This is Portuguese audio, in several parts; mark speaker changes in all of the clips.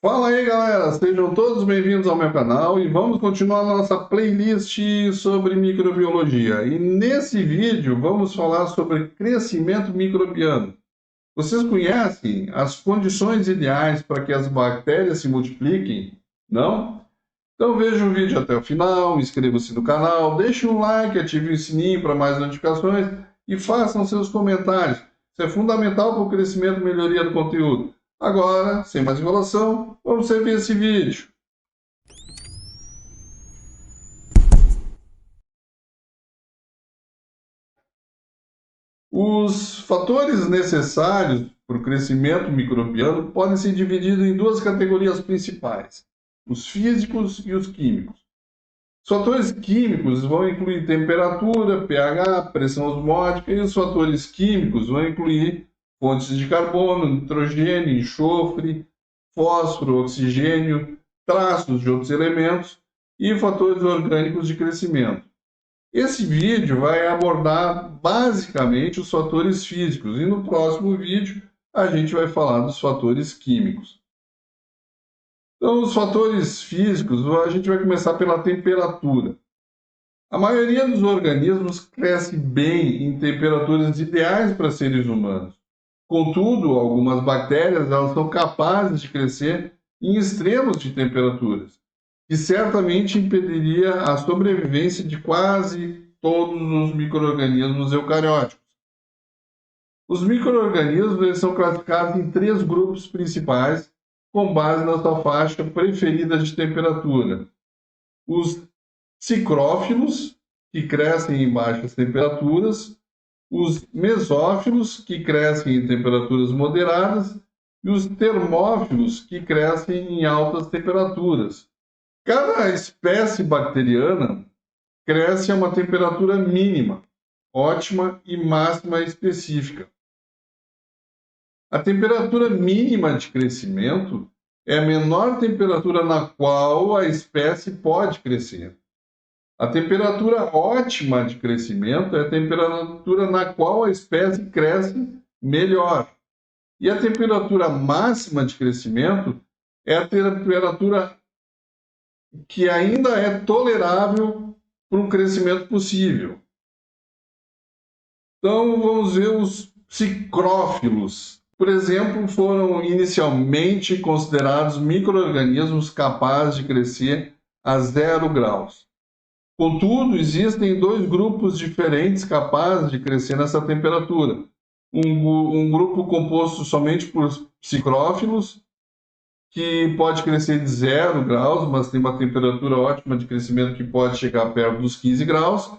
Speaker 1: Fala aí, galera! Sejam todos bem-vindos ao meu canal e vamos continuar nossa playlist sobre microbiologia. E nesse vídeo vamos falar sobre crescimento microbiano. Vocês conhecem as condições ideais para que as bactérias se multipliquem? Não? Então veja o vídeo até o final, inscreva-se no canal, deixe um like, ative o sininho para mais notificações e façam seus comentários. Isso é fundamental para o crescimento e melhoria do conteúdo. Agora, sem mais enrolação, vamos ver esse vídeo. Os fatores necessários para o crescimento microbiano podem ser divididos em duas categorias principais: os físicos e os químicos. Os fatores químicos vão incluir temperatura, pH, pressão osmótica, e os fatores químicos vão incluir fontes de carbono, nitrogênio, enxofre, fósforo, oxigênio, traços de outros elementos e fatores orgânicos de crescimento. Esse vídeo vai abordar basicamente os fatores físicos e no próximo vídeo a gente vai falar dos fatores químicos. Então, os fatores físicos, a gente vai começar pela temperatura. A maioria dos organismos cresce bem em temperaturas ideais para seres humanos. Contudo, algumas bactérias elas são capazes de crescer em extremos de temperaturas, que certamente impediria a sobrevivência de quase todos os micro-organismos eucarióticos. Os micro-organismos eles são classificados em três grupos principais, com base na sua faixa preferida de temperatura. Os psicrófilos, que crescem em baixas temperaturas, os mesófilos, que crescem em temperaturas moderadas, e os termófilos, que crescem em altas temperaturas. Cada espécie bacteriana cresce a uma temperatura mínima, ótima e máxima específica. A temperatura mínima de crescimento é a menor temperatura na qual a espécie pode crescer. A temperatura ótima de crescimento é a temperatura na qual a espécie cresce melhor. E a temperatura máxima de crescimento é a temperatura que ainda é tolerável para um crescimento possível. Então, vamos ver os psicrófilos. Por exemplo, foram inicialmente considerados micro-organismos capazes de crescer a 0 graus. Contudo, existem dois grupos diferentes capazes de crescer nessa temperatura. Um grupo composto somente por psicrófilos, que pode crescer de 0 graus, mas tem uma temperatura ótima de crescimento que pode chegar perto dos 15 graus.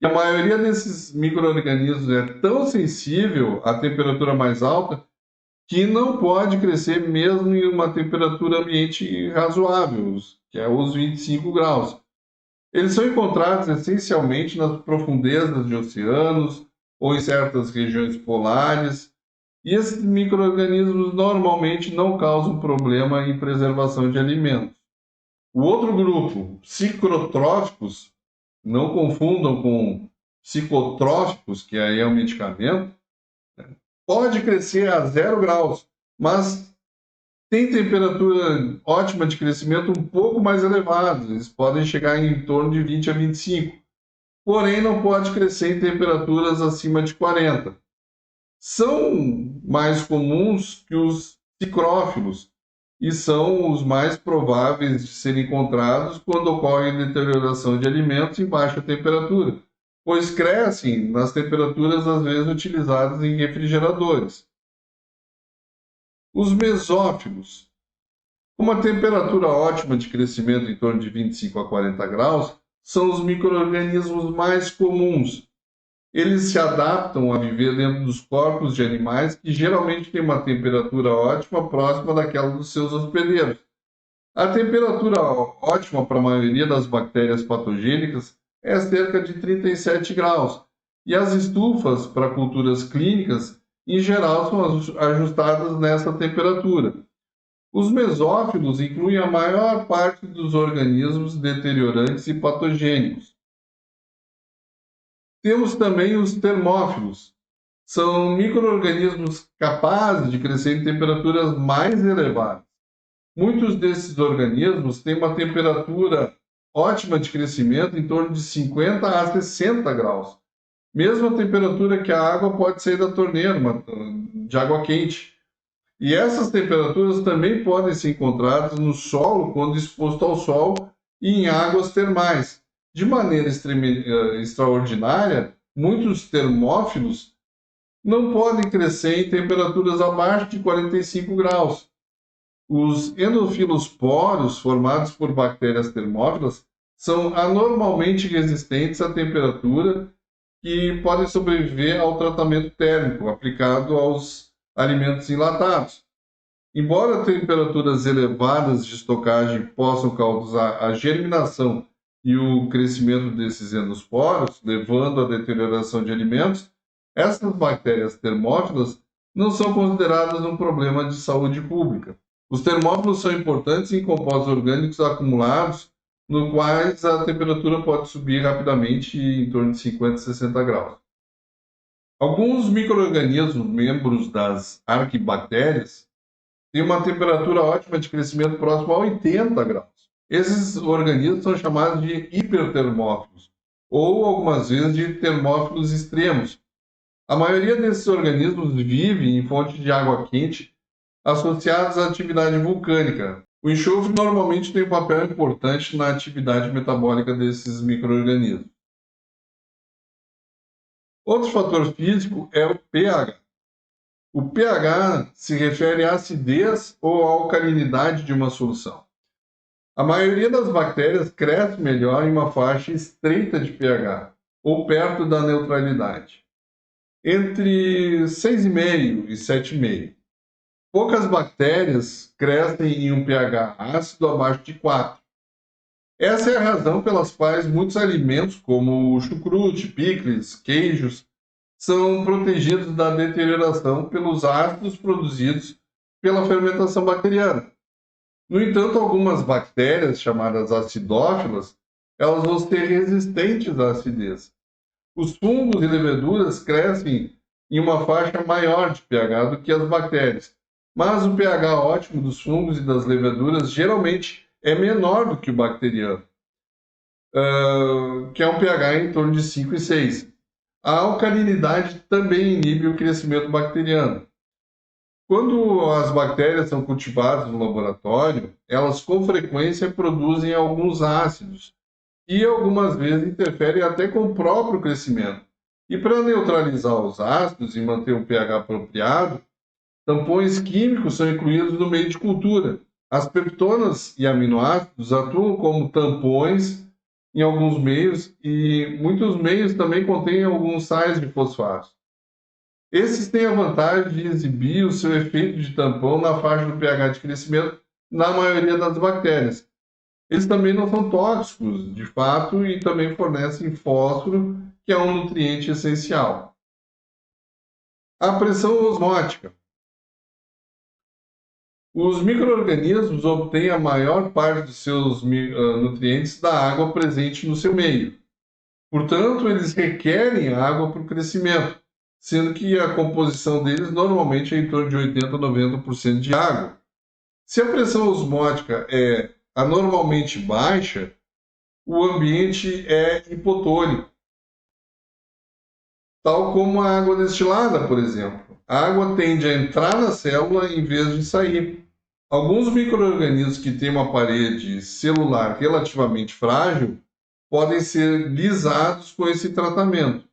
Speaker 1: E a maioria desses micro-organismos é tão sensível à temperatura mais alta que não pode crescer mesmo em uma temperatura ambiente razoável, que é os 25 graus. Eles são encontrados essencialmente nas profundezas de oceanos ou em certas regiões polares, e esses micro-organismos normalmente não causam problema em preservação de alimentos. O outro grupo, psicotróficos, não confundam com psicotróficos, que aí é um medicamento, pode crescer a 0 graus, mas tem temperatura ótima de crescimento um pouco mais elevada, eles podem chegar em torno de 20 a 25, porém não pode crescer em temperaturas acima de 40. São mais comuns que os psicrófilos e são os mais prováveis de serem encontrados quando ocorre deterioração de alimentos em baixa temperatura, pois crescem nas temperaturas às vezes utilizadas em refrigeradores. Os mesófilos, com uma temperatura ótima de crescimento em torno de 25 a 40 graus, são os micro-organismos mais comuns. Eles se adaptam a viver dentro dos corpos de animais que geralmente têm uma temperatura ótima próxima daquela dos seus hospedeiros. A temperatura ótima para a maioria das bactérias patogênicas é cerca de 37 graus, e as estufas para culturas clínicas, em geral, são ajustadas nessa temperatura. Os mesófilos incluem a maior parte dos organismos deteriorantes e patogênicos. Temos também os termófilos. São micro-organismos capazes de crescer em temperaturas mais elevadas. Muitos desses organismos têm uma temperatura ótima de crescimento em torno de 50 a 60 graus. Mesma temperatura que a água pode sair da torneira, de água quente. E essas temperaturas também podem ser encontradas no solo quando exposto ao sol e em águas termais. De maneira extraordinária, muitos termófilos não podem crescer em temperaturas abaixo de 45 graus. Os endofilosporos, formados por bactérias termófilas, são anormalmente resistentes à temperatura e podem sobreviver ao tratamento térmico aplicado aos alimentos enlatados. Embora temperaturas elevadas de estocagem possam causar a germinação e o crescimento desses endosporos, levando à deterioração de alimentos, essas bactérias termófilas não são consideradas um problema de saúde pública. Os termófilos são importantes em compostos orgânicos acumulados, no quais a temperatura pode subir rapidamente em torno de 50 a 60 graus. Alguns micro-organismos membros das arquibactérias têm uma temperatura ótima de crescimento próximo a 80 graus. Esses organismos são chamados de hipertermófilos, ou algumas vezes de termófilos extremos. A maioria desses organismos vive em fontes de água quente associadas à atividade vulcânica. O enxofre normalmente tem um papel importante na atividade metabólica desses micro-organismos. Outro fator físico é o pH. O pH se refere à acidez ou à alcalinidade de uma solução. A maioria das bactérias cresce melhor em uma faixa estreita de pH, ou perto da neutralidade, entre 6,5 e 7,5. Poucas bactérias crescem em um pH ácido abaixo de 4. Essa é a razão pelas quais muitos alimentos, como o chucrute, picles, queijos, são protegidos da deterioração pelos ácidos produzidos pela fermentação bacteriana. No entanto, algumas bactérias, chamadas acidófilas, elas vão ser resistentes à acidez. Os fungos e leveduras crescem em uma faixa maior de pH do que as bactérias, mas o pH ótimo dos fungos e das leveduras geralmente é menor do que o bacteriano, que é um pH em torno de 5 e 6. A alcalinidade também inibe o crescimento bacteriano. Quando as bactérias são cultivadas no laboratório, elas com frequência produzem alguns ácidos e algumas vezes interferem até com o próprio crescimento. E para neutralizar os ácidos e manter um pH apropriado, tampões químicos são incluídos no meio de cultura. As peptonas e aminoácidos atuam como tampões em alguns meios e muitos meios também contêm alguns sais de fosfato. Esses têm a vantagem de exibir o seu efeito de tampão na faixa do pH de crescimento na maioria das bactérias. Eles também não são tóxicos, de fato, e também fornecem fósforo, que é um nutriente essencial. A pressão osmótica. Os micro-organismos obtêm a maior parte dos seus nutrientes da água presente no seu meio. Portanto, eles requerem água para o crescimento, sendo que a composição deles normalmente é em torno de 80 a 90% de água. Se a pressão osmótica é anormalmente baixa, o ambiente é hipotônico, tal como a água destilada, por exemplo. A água tende a entrar na célula em vez de sair. Alguns micro-organismos que têm uma parede celular relativamente frágil podem ser lisados com esse tratamento.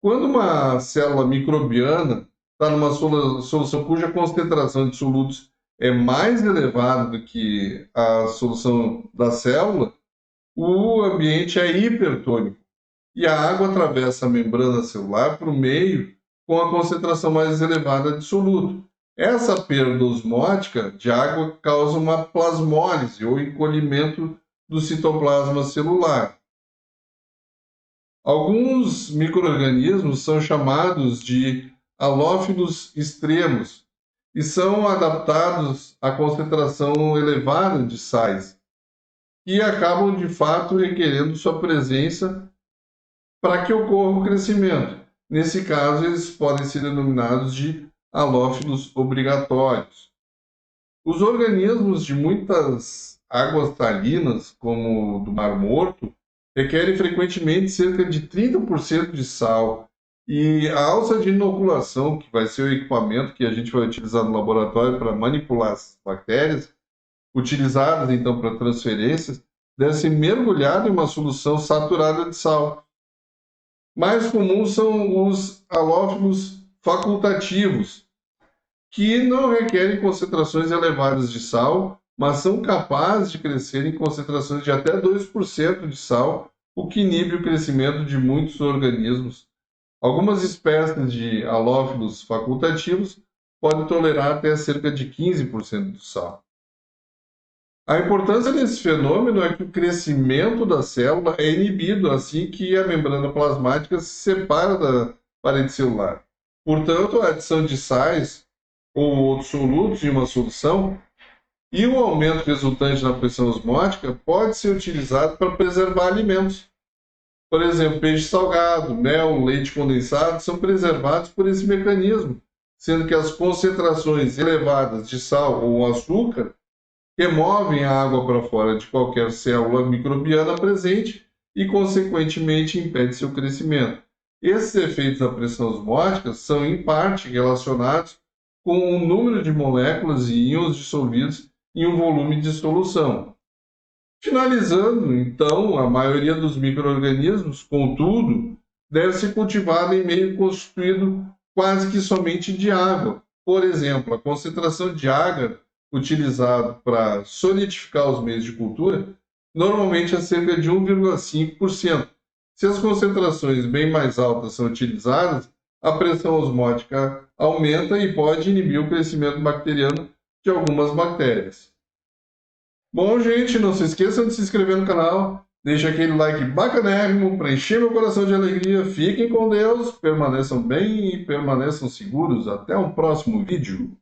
Speaker 1: Quando uma célula microbiana está numa solução cuja concentração de solutos é mais elevada do que a solução da célula, o ambiente é hipertônico e a água atravessa a membrana celular para o meio com a concentração mais elevada de soluto. Essa perda osmótica de água causa uma plasmólise ou encolhimento do citoplasma celular. Alguns micro-organismos são chamados de halófilos extremos e são adaptados à concentração elevada de sais e acabam de fato requerendo sua presença para que ocorra o crescimento. Nesse caso, eles podem ser denominados de halófilos obrigatórios. Os organismos de muitas águas salinas, como o do Mar Morto, requerem frequentemente cerca de 30% de sal. E a alça de inoculação, que vai ser o equipamento que a gente vai utilizar no laboratório para manipular as bactérias, utilizadas então para transferências, deve ser mergulhada em uma solução saturada de sal. Mais comuns são os halófilos facultativos, que não requerem concentrações elevadas de sal, mas são capazes de crescer em concentrações de até 2% de sal, o que inibe o crescimento de muitos organismos. Algumas espécies de halófilos facultativos podem tolerar até cerca de 15% de sal. A importância desse fenômeno é que o crescimento da célula é inibido assim que a membrana plasmática se separa da parede celular. Portanto, a adição de sais ou outros solutos em uma solução e o aumento resultante na pressão osmótica pode ser utilizado para preservar alimentos. Por exemplo, peixe salgado, mel, leite condensado são preservados por esse mecanismo, sendo que as concentrações elevadas de sal ou açúcar removem a água para fora de qualquer célula microbiana presente e, consequentemente, impede seu crescimento. Esses efeitos da pressão osmótica são, em parte, relacionados com o número de moléculas e íons dissolvidos em um volume de solução. Finalizando, então, a maioria dos micro-organismos, contudo, deve ser cultivada em meio constituído quase que somente de água. Por exemplo, a concentração de agar utilizado para solidificar os meios de cultura normalmente é cerca de 1,5%. Se as concentrações bem mais altas são utilizadas, a pressão osmótica aumenta e pode inibir o crescimento bacteriano de algumas bactérias. Bom, gente, não se esqueçam de se inscrever no canal, deixa aquele like bacanérrimo para encher meu coração de alegria. Fiquem com Deus, permaneçam bem e permaneçam seguros. Até um próximo vídeo.